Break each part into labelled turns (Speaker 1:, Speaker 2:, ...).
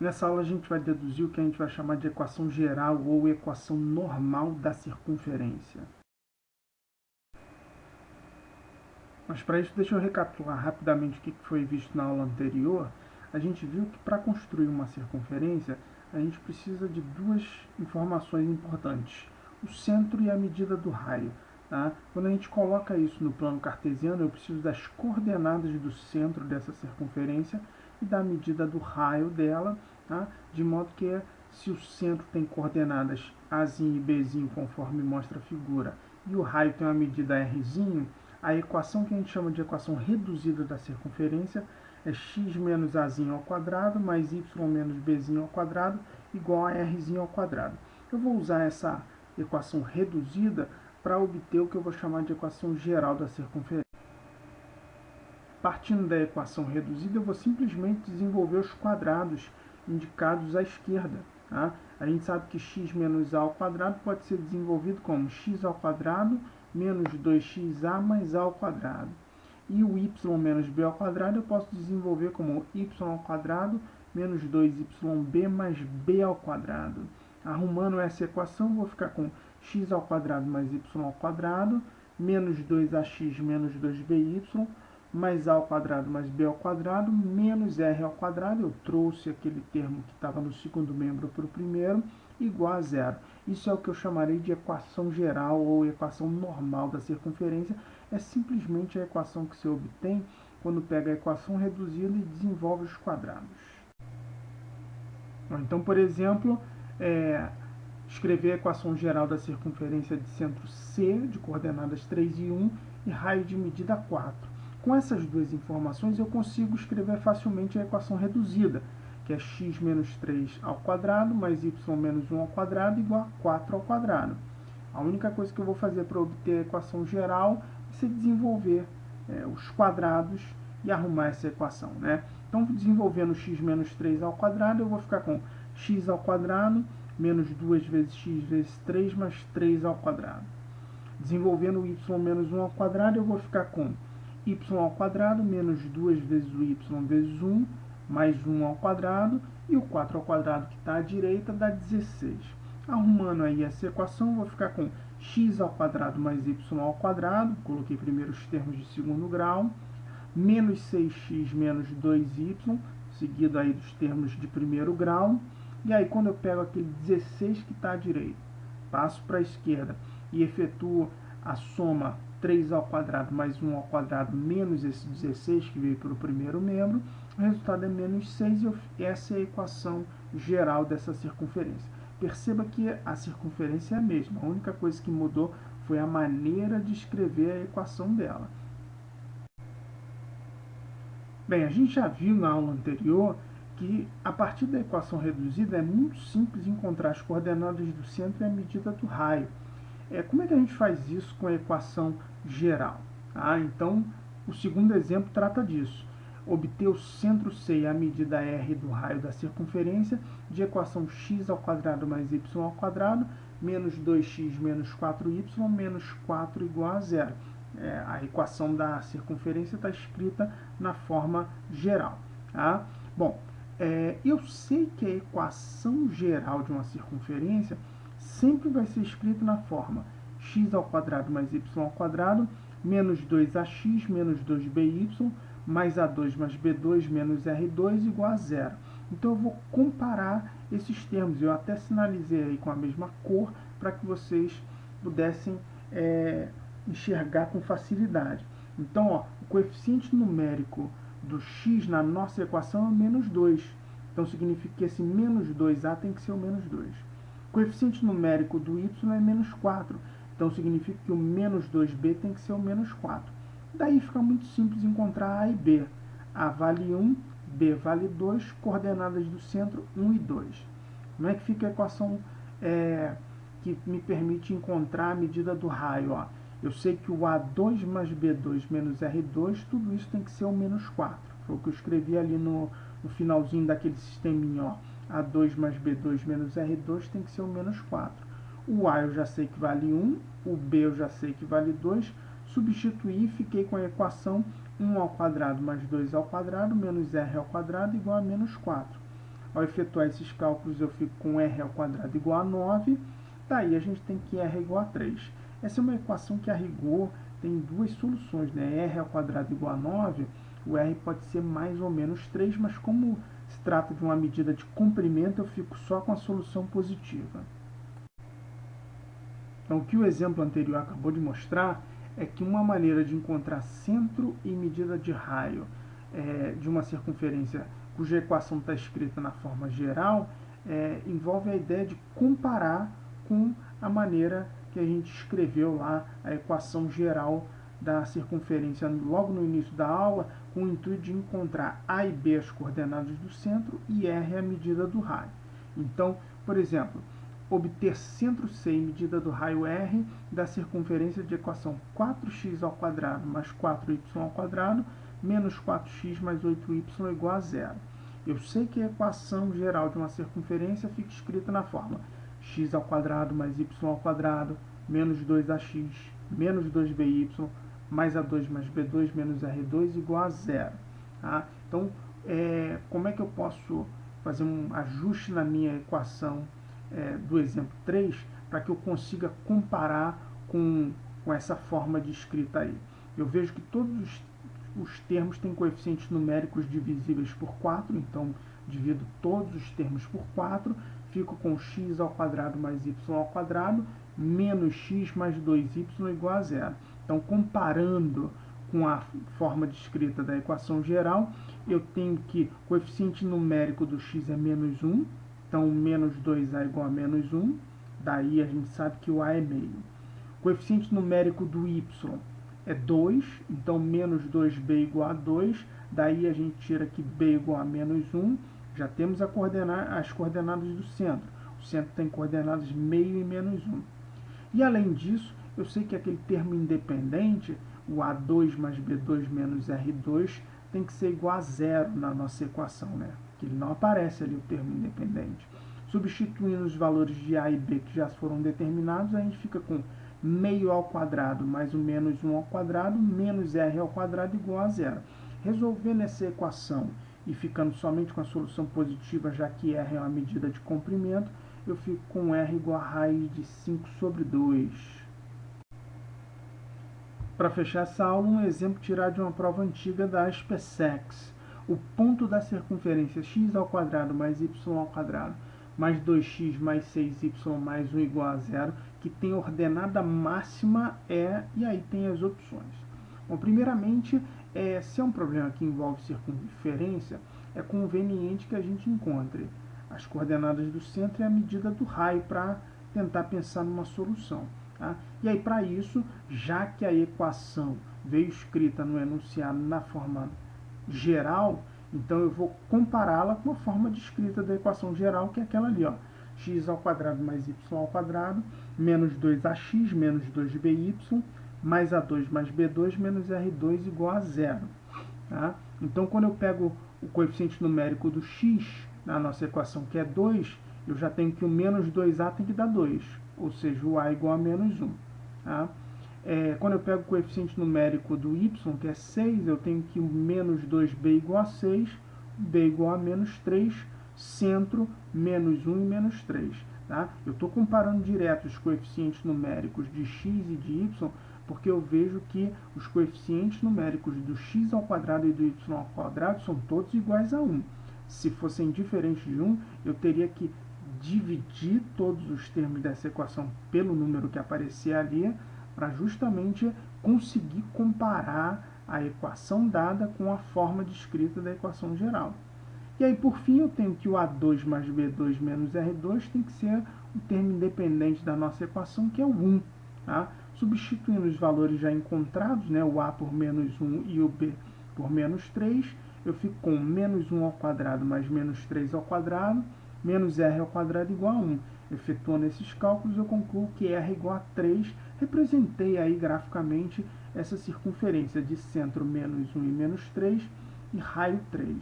Speaker 1: Nessa aula a gente vai deduzir o que a gente vai chamar de equação geral ou equação normal da circunferência. Mas para isso, deixa eu recapitular rapidamente o que foi visto na aula anterior. A gente viu que para construir uma circunferência, a gente precisa de duas informações importantes: o centro e a medida do raio. Tá? Quando a gente coloca isso no plano cartesiano, eu preciso das coordenadas do centro dessa circunferência e da medida do raio dela, tá? De modo que se o centro tem coordenadas Azinho e Bzinho, conforme mostra a figura, e o raio tem uma medida Rzinho, a equação que a gente chama de equação reduzida da circunferência é x menos azinho ao quadrado mais y menos bzinho ao quadrado igual a rzinho ao quadrado. Eu vou usar essa equação reduzida para obter o que eu vou chamar de equação geral da circunferência. Partindo da equação reduzida, eu vou simplesmente desenvolver os quadrados indicados à esquerda. Tá? A gente sabe que x menos a ao quadrado pode ser desenvolvido como x ao quadrado menos 2xa mais a ao quadrado. E o y menos b ao quadrado eu posso desenvolver como y ao quadrado menos 2yb mais b ao quadrado. Arrumando essa equação, eu vou ficar com x ao quadrado mais y ao quadrado menos 2ax menos 2by mais a ao quadrado mais b ao quadrado menos r ao quadrado. Eu trouxe aquele termo que estava no segundo membro para o primeiro, igual a zero. Isso é o que eu chamarei de equação geral ou equação normal da circunferência. É simplesmente a equação que se obtém quando pega a equação reduzida e desenvolve os quadrados. Então, por exemplo, escrever a equação geral da circunferência de centro C, de coordenadas 3 e 1, e raio de medida 4. Com essas duas informações, eu consigo escrever facilmente a equação reduzida, que é x menos 3 ao quadrado mais y menos 1 ao quadrado igual a 4 ao quadrado. A única coisa que eu vou fazer para obter a equação geral é se desenvolver os quadrados e arrumar essa equação. Né? Então, desenvolvendo x menos 3 ao quadrado, eu vou ficar com x ao quadrado menos 2 vezes x vezes 3 mais 3 ao quadrado. Desenvolvendo o y menos 1 ao quadrado, eu vou ficar com y ao quadrado menos 2 vezes o y vezes 1 mais 1 ao quadrado, e o 4 ao quadrado que está à direita dá 16. Arrumando aí essa equação, eu vou ficar com x ao quadrado mais y ao quadrado, coloquei primeiro os termos de segundo grau, menos 6x menos 2y, seguido aí dos termos de primeiro grau, e aí quando eu pego aquele 16 que está à direita, passo para a esquerda e efetuo a soma 3 ao quadrado mais 1 ao quadrado menos esse 16 que veio pelo primeiro membro, o resultado é menos 6 e essa é a equação geral dessa circunferência. Perceba que a circunferência é a mesma, a única coisa que mudou foi a maneira de escrever a equação dela. Bem, a gente já viu na aula anterior que a partir da equação reduzida é muito simples encontrar as coordenadas do centro e a medida do raio. Como é que a gente faz isso com a equação geral? Então, o segundo exemplo trata disso. Obter o centro C e a medida R do raio da circunferência de equação x ao quadrado mais y ao quadrado menos 2x menos 4y menos 4 igual a zero. A equação da circunferência está escrita na forma geral. Tá? Bom, eu sei que a equação geral de uma circunferência sempre vai ser escrita na forma x ao quadrado mais y ao quadrado menos 2ax menos 2by mais a2 mais b2 menos r2 igual a zero. Então eu vou comparar esses termos. Eu até sinalizei aí com a mesma cor para que vocês pudessem enxergar com facilidade. Então, o coeficiente numérico do x na nossa equação é menos 2. Então significa que esse menos 2a tem que ser o menos 2. O coeficiente numérico do y é menos 4. Então significa que o menos 2b tem que ser o menos 4. Daí fica muito simples encontrar a e b. A vale 1, b vale 2, coordenadas do centro 1 e 2. Como é que fica a equação que me permite encontrar a medida do raio? Eu sei que o A2 mais B2 menos R2, tudo isso tem que ser o menos 4. Foi o que eu escrevi ali no finalzinho daquele sisteminha. A2 mais B2 menos R2 tem que ser o menos 4. O A eu já sei que vale 1, o B eu já sei que vale 2. Substituí e fiquei com a equação 1 ao quadrado mais 2 ao quadrado menos R ao quadrado igual a menos 4. Ao efetuar esses cálculos, eu fico com r ao quadrado igual a 9. Daí a gente tem que r igual a 3. Essa é uma equação que, a rigor, tem duas soluções, né? R ao quadrado igual a 9, o r pode ser mais ou menos 3, mas como se trata de uma medida de comprimento, eu fico só com a solução positiva. Então, o que o exemplo anterior acabou de mostrar é que uma maneira de encontrar centro e medida de raio de uma circunferência cuja equação está escrita na forma geral envolve a ideia de comparar com a maneira que a gente escreveu lá a equação geral da circunferência logo no início da aula, com o intuito de encontrar A e B as coordenadas do centro e R a medida do raio. Então, por exemplo, obter centro C e medida do raio R da circunferência de equação 4x ao quadrado mais 4y ao quadrado menos 4x mais 8y igual a zero. Eu sei que a equação geral de uma circunferência fica escrita na forma x ao quadrado mais y ao quadrado menos 2ax menos 2by mais A2 mais B2 menos R2 igual a zero. Tá? Então, como é que eu posso fazer um ajuste na minha equação do exemplo 3 para que eu consiga comparar com essa forma de escrita aí? Eu vejo que todos os termos têm coeficientes numéricos divisíveis por 4, então divido todos os termos por 4, fico com x ao quadrado mais y ao quadrado menos x mais 2y igual a zero. Então, comparando com a forma de escrita da equação geral, eu tenho que o coeficiente numérico do x é menos 1, então menos 2a igual a menos 1, daí a gente sabe que o a é meio. O coeficiente numérico do y é 2, então menos 2b igual a 2, daí a gente tira que b igual a menos 1, já temos as coordenadas do centro. O centro tem coordenadas meio e menos 1. E além disso, eu sei que aquele termo independente, o A2 mais B2 menos R2, tem que ser igual a zero na nossa equação, né? Que ele não aparece ali o termo independente. Substituindo os valores de A e B que já foram determinados, a gente fica com meio ao quadrado mais o menos 1 ao quadrado menos R ao quadrado igual a zero. Resolvendo essa equação e ficando somente com a solução positiva, já que R é uma medida de comprimento, eu fico com R igual a raiz de 5 sobre 2. Para fechar essa aula, um exemplo tirado de uma prova antiga da SpaceX. O ponto da circunferência x ao quadrado mais y ao quadrado mais 2x mais 6y mais 1 igual a zero, que tem ordenada máxima e aí tem as opções. Bom, primeiramente, se é um problema que envolve circunferência, é conveniente que a gente encontre as coordenadas do centro e a medida do raio para tentar pensar numa solução. Tá? E aí, para isso, já que a equação veio escrita no enunciado na forma geral, então eu vou compará-la com a forma de escrita da equação geral, que é aquela ali, ó, x ao quadrado mais y ao quadrado, menos 2ax menos 2by, mais A2 mais B2 menos R2 igual a zero. Tá? Então, quando eu pego o coeficiente numérico do x na nossa equação, que é 2, eu já tenho que o menos 2a tem que dar 2, ou seja, o a igual a menos 1. Tá? Quando eu pego o coeficiente numérico do y, que é 6, eu tenho que o menos 2b igual a 6, b igual a menos 3, centro, menos 1 e menos 3. Tá? Eu estou comparando direto os coeficientes numéricos de x e de y, porque eu vejo que os coeficientes numéricos do x ao quadrado e do y ao quadrado são todos iguais a 1. Se fossem diferentes de 1, eu teria que dividir todos os termos dessa equação pelo número que aparecer ali, para justamente conseguir comparar a equação dada com a forma de escrita da equação geral. E aí, por fim, eu tenho que o A2 mais B2 menos R2 tem que ser o termo independente da nossa equação, que é o 1. Tá? Substituindo os valores já encontrados, né, o A por menos 1 e o B por menos 3, eu fico com menos 1 ao quadrado mais menos 3 ao quadrado, menos R ao quadrado igual a 1. Efetuando esses cálculos, eu concluo que R igual a 3. Representei aí graficamente essa circunferência de centro menos 1 e menos 3 e raio 3.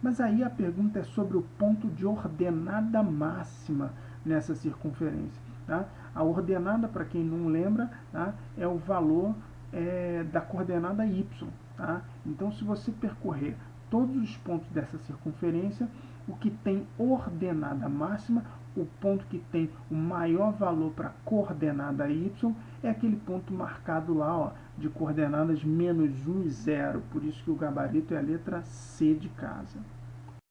Speaker 1: Mas aí a pergunta é sobre o ponto de ordenada máxima nessa circunferência. Tá? A ordenada, para quem não lembra, tá, é o valor da coordenada y. Tá? Então, se você percorrer todos os pontos dessa circunferência, o que tem ordenada máxima, o ponto que tem o maior valor para a coordenada y, é aquele ponto marcado lá, ó, de coordenadas -1 e 0. Por isso que o gabarito é a letra C de casa.